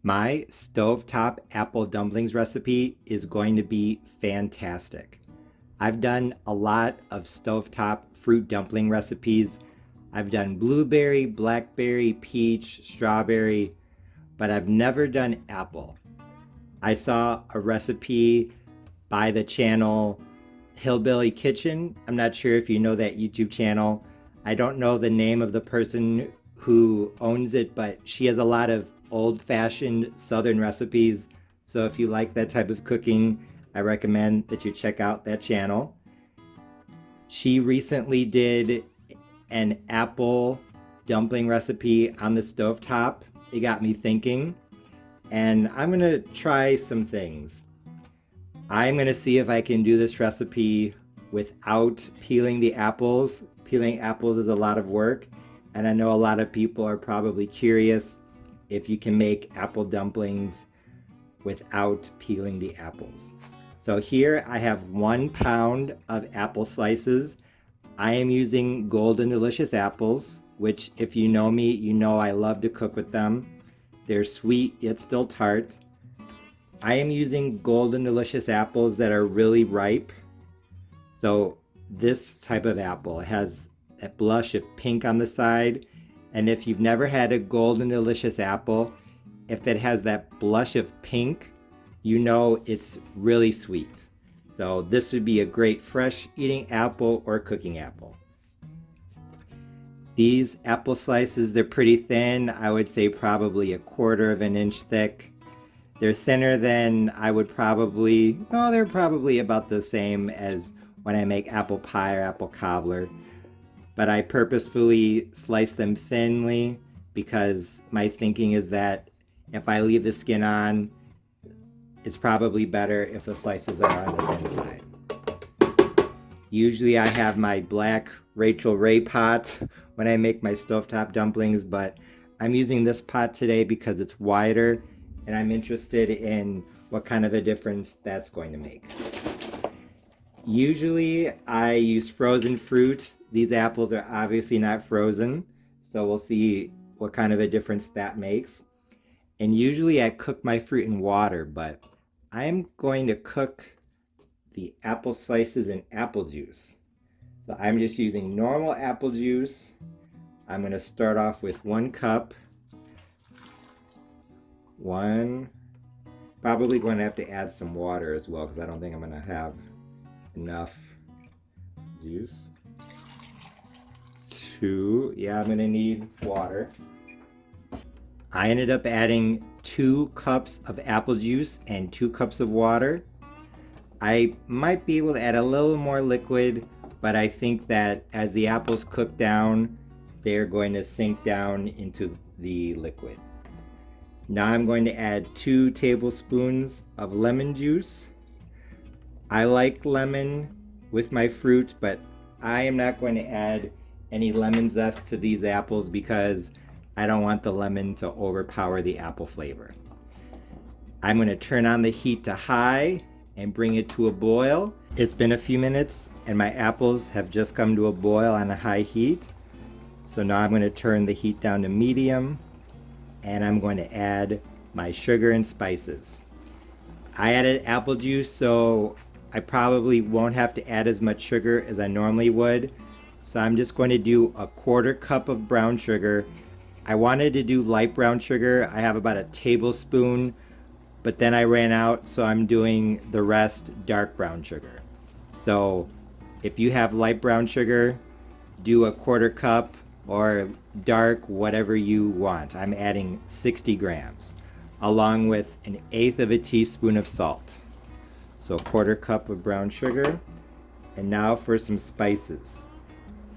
My stovetop apple dumplings recipe is going to be fantastic. I've done a lot of stovetop fruit dumpling recipes. I've done blueberry, blackberry, peach, strawberry, but I've never done apple. I saw a recipe by the channel Hillbilly Kitchen. I'm not sure if you know that YouTube channel. I don't know the name of the person who owns it, but she has a lot of old-fashioned Southern recipes. So if you like that type of cooking, I recommend that you check out that channel. She recently did an apple dumpling recipe on the stovetop. It got me thinking, and I'm gonna try some things. I'm gonna see if I can do this recipe without peeling the apples. Peeling apples is a lot of work, and I know a lot of people are probably curious if you can make apple dumplings without peeling the apples. So here I have 1 pound of apple slices. I am using Golden Delicious apples, which if you know me, you know I love to cook with them. They're sweet yet still tart. I am using Golden Delicious apples that are really ripe. So this type of apple has that blush of pink on the side. And if you've never had a Golden Delicious apple, if it has that blush of pink, you know it's really sweet. So this would be a great fresh eating apple or cooking apple. These apple slices, they're pretty thin. I would say probably 1/4 of an inch thick. They're thinner than I would probably, no, they're probably about the same as when I make apple pie or apple cobbler. But I purposefully slice them thinly because my thinking is that if I leave the skin on, it's probably better if the slices are on the thin side. Usually I have my black Rachel Ray pot when I make my stovetop dumplings, but I'm using this pot today because it's wider and I'm interested in what kind of a difference that's going to make. Usually I use frozen fruit. These apples are obviously not frozen, so we'll see what kind of a difference that makes. And usually I cook my fruit in water, but I'm going to cook the apple slices in apple juice. So I'm just using normal apple juice. I'm going to start off with 1 cup. Probably going to have to add some water as well because I don't think I'm going to have enough juice. 2, yeah, I'm going to need water. I ended up adding 2 cups of apple juice and 2 cups of water. I might be able to add a little more liquid, but I think that as the apples cook down, they're going to sink down into the liquid. Now I'm going to add 2 tablespoons of lemon juice. I like lemon with my fruit, but I am not going to add any lemon zest to these apples because I don't want the lemon to overpower the apple flavor. I'm going to turn on the heat to high and bring it to a boil. It's been a few minutes and my apples have just come to a boil on a high heat. So now I'm going to turn the heat down to medium and I'm going to add my sugar and spices. I added apple juice, so I probably won't have to add as much sugar as I normally would. So I'm just going to do 1/4 cup of brown sugar. I wanted to do light brown sugar. I have about 1 tablespoon, but then I ran out, so I'm doing the rest dark brown sugar. So if you have light brown sugar, do 1/4 cup or dark, whatever you want. I'm adding 60 grams, along with 1/8 of a teaspoon of salt. So 1/4 cup of brown sugar. And now for some spices.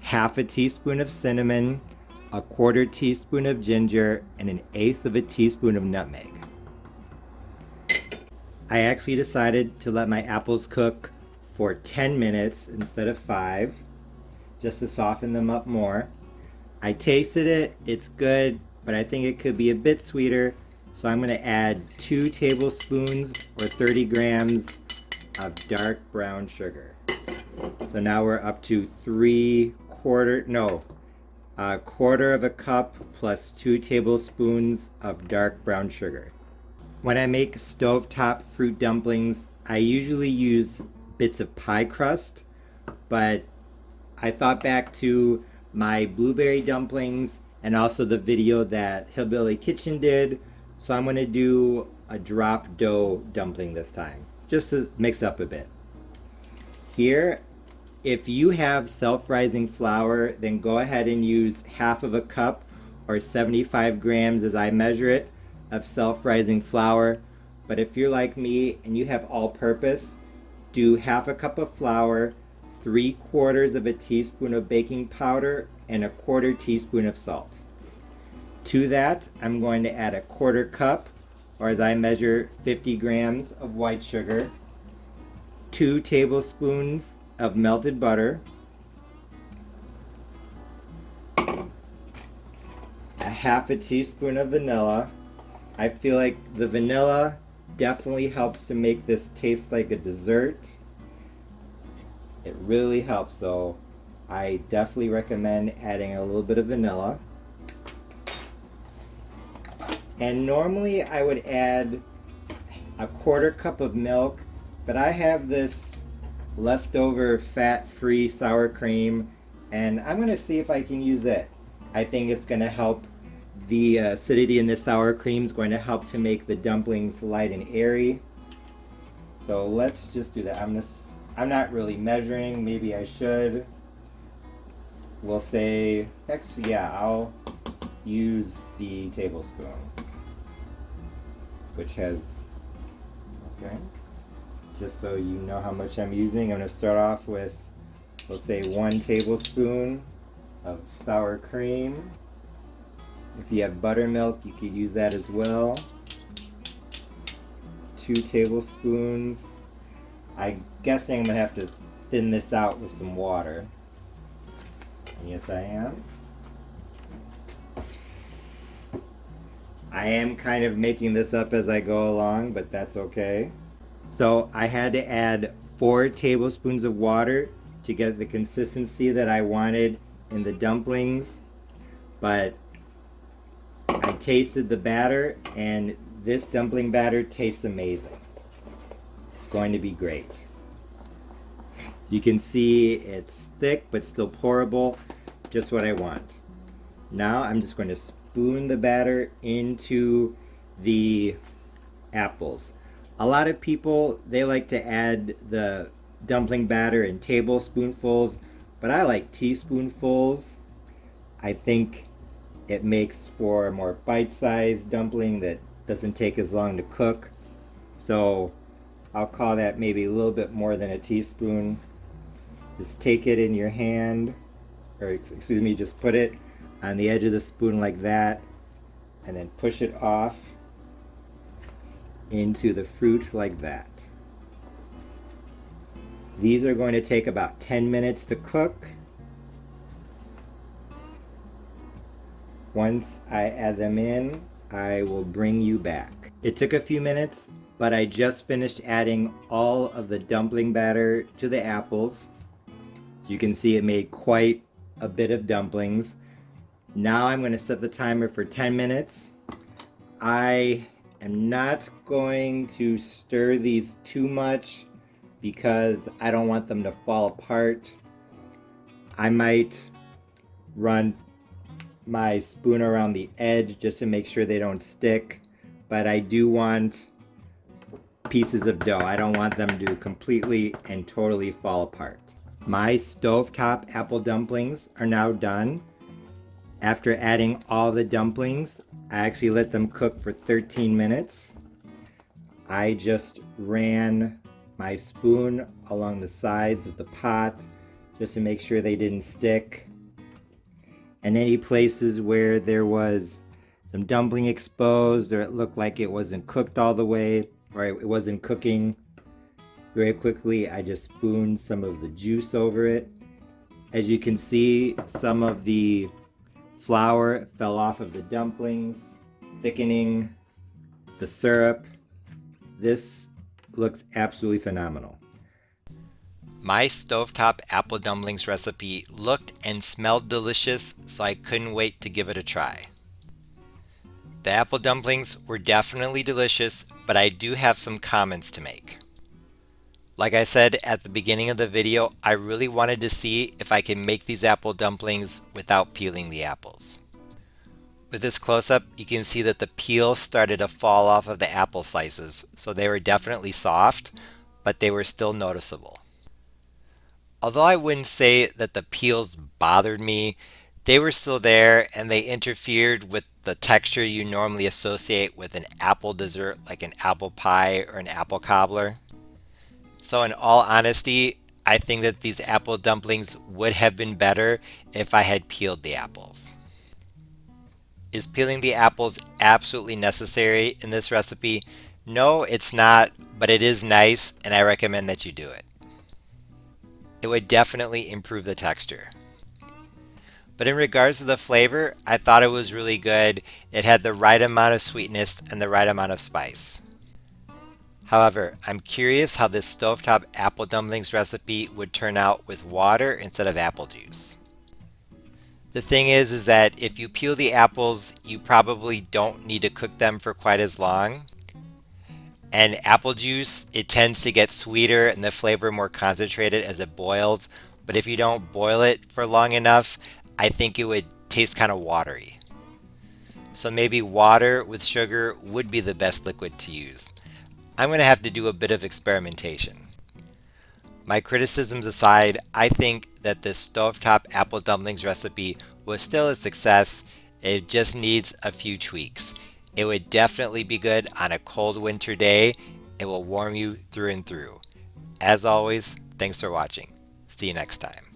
1/2 teaspoon of cinnamon, 1/4 teaspoon of ginger, and 1/8 of a teaspoon of nutmeg. I actually decided to let my apples cook for 10 minutes instead of 5, just to soften them up more. I tasted it, it's good, but I think it could be a bit sweeter, so I'm going to add 2 tablespoons or 30 grams of dark brown sugar. So now we're up to 1/4 of a cup plus 2 tablespoons of dark brown sugar. When I make stovetop fruit dumplings, I usually use bits of pie crust, but I thought back to my blueberry dumplings and also the video that Hillbilly Kitchen did, so I'm going to do a drop dough dumpling this time, just to mix it up a bit. Here, if you have self-rising flour, then go ahead and use half of a cup or 75 grams as I measure it of self-rising flour. But if you're like me and you have all-purpose, do half a cup of flour, 3/4 of a teaspoon of baking powder, and 1/4 teaspoon of salt. To that, I'm going to add 1/4 cup, or as I measure, 50 grams of white sugar, 2 tablespoons of melted butter, a half a teaspoon of vanilla. I feel like the vanilla definitely helps to make this taste like a dessert. It really helps, so I definitely recommend adding a little bit of vanilla. And normally I would add 1/4 cup of milk, but I have this leftover fat-free sour cream, and I'm going to see if I can use it. I think it's going to help. The acidity in the sour cream is going to help to make the dumplings light and airy. So let's just do that. I'm not really measuring. Maybe I should. We'll say, actually, yeah, I'll use the tablespoon, which has, okay, just so you know how much I'm using. I'm going to start off with, we'll say 1 tablespoon of sour cream. If you have buttermilk, you could use that as well. 2 tablespoons. I'm guessing I'm going to have to thin this out with some water. And yes, I am. I am kind of making this up as I go along, but that's okay. So I had to add 4 tablespoons of water to get the consistency that I wanted in the dumplings, but I tasted the batter, and this dumpling batter tastes amazing. It's going to be great. You can see it's thick but still pourable, just what I want. Now I'm just going to spoon the batter into the apples. A lot of people, they like to add the dumpling batter in tablespoonfuls, but I like teaspoonfuls. I think it makes for a more bite-sized dumpling that doesn't take as long to cook. So I'll call that maybe a little bit more than a teaspoon. Just take it in your hand, or excuse me, just put it on the edge of the spoon like that, and then push it off into the fruit like that. These are going to take about 10 minutes to cook. Once I add them in, I will bring you back. It took a few minutes, but I just finished adding all of the dumpling batter to the apples. You can see it made quite a bit of dumplings. Now I'm going to set the timer for 10 minutes. I am not going to stir these too much because I don't want them to fall apart. I might run my spoon around the edge just to make sure they don't stick, but I do want pieces of dough. I don't want them to completely and totally fall apart. My stovetop apple dumplings are now done. After adding all the dumplings, I actually let them cook for 13 minutes. I just ran my spoon along the sides of the pot just to make sure they didn't stick. And any places where there was some dumpling exposed, or it looked like it wasn't cooked all the way, or it wasn't cooking very quickly, I just spooned some of the juice over it. As you can see, some of the flour fell off of the dumplings, thickening the syrup. This looks absolutely phenomenal. My stovetop apple dumplings recipe looked and smelled delicious, so I couldn't wait to give it a try. The apple dumplings were definitely delicious, but I do have some comments to make. Like I said at the beginning of the video, I really wanted to see if I can make these apple dumplings without peeling the apples. With this close-up, you can see that the peel started to fall off of the apple slices, so they were definitely soft, but they were still noticeable. Although I wouldn't say that the peels bothered me, they were still there and they interfered with the texture you normally associate with an apple dessert like an apple pie or an apple cobbler. So in all honesty, I think that these apple dumplings would have been better if I had peeled the apples. Is peeling the apples absolutely necessary in this recipe? No, it's not, but it is nice and I recommend that you do it. It would definitely improve the texture. But in regards to the flavor, I thought it was really good. It had the right amount of sweetness and the right amount of spice. However, I'm curious how this stovetop apple dumplings recipe would turn out with water instead of apple juice. The thing is that if you peel the apples, you probably don't need to cook them for quite as long. And apple juice, it tends to get sweeter and the flavor more concentrated as it boils. But if you don't boil it for long enough, I think it would taste kind of watery. So maybe water with sugar would be the best liquid to use. I'm going to have to do a bit of experimentation. My criticisms aside, I think that this stovetop apple dumplings recipe was still a success. It just needs a few tweaks. It would definitely be good on a cold winter day. It will warm you through and through. As always, thanks for watching. See you next time.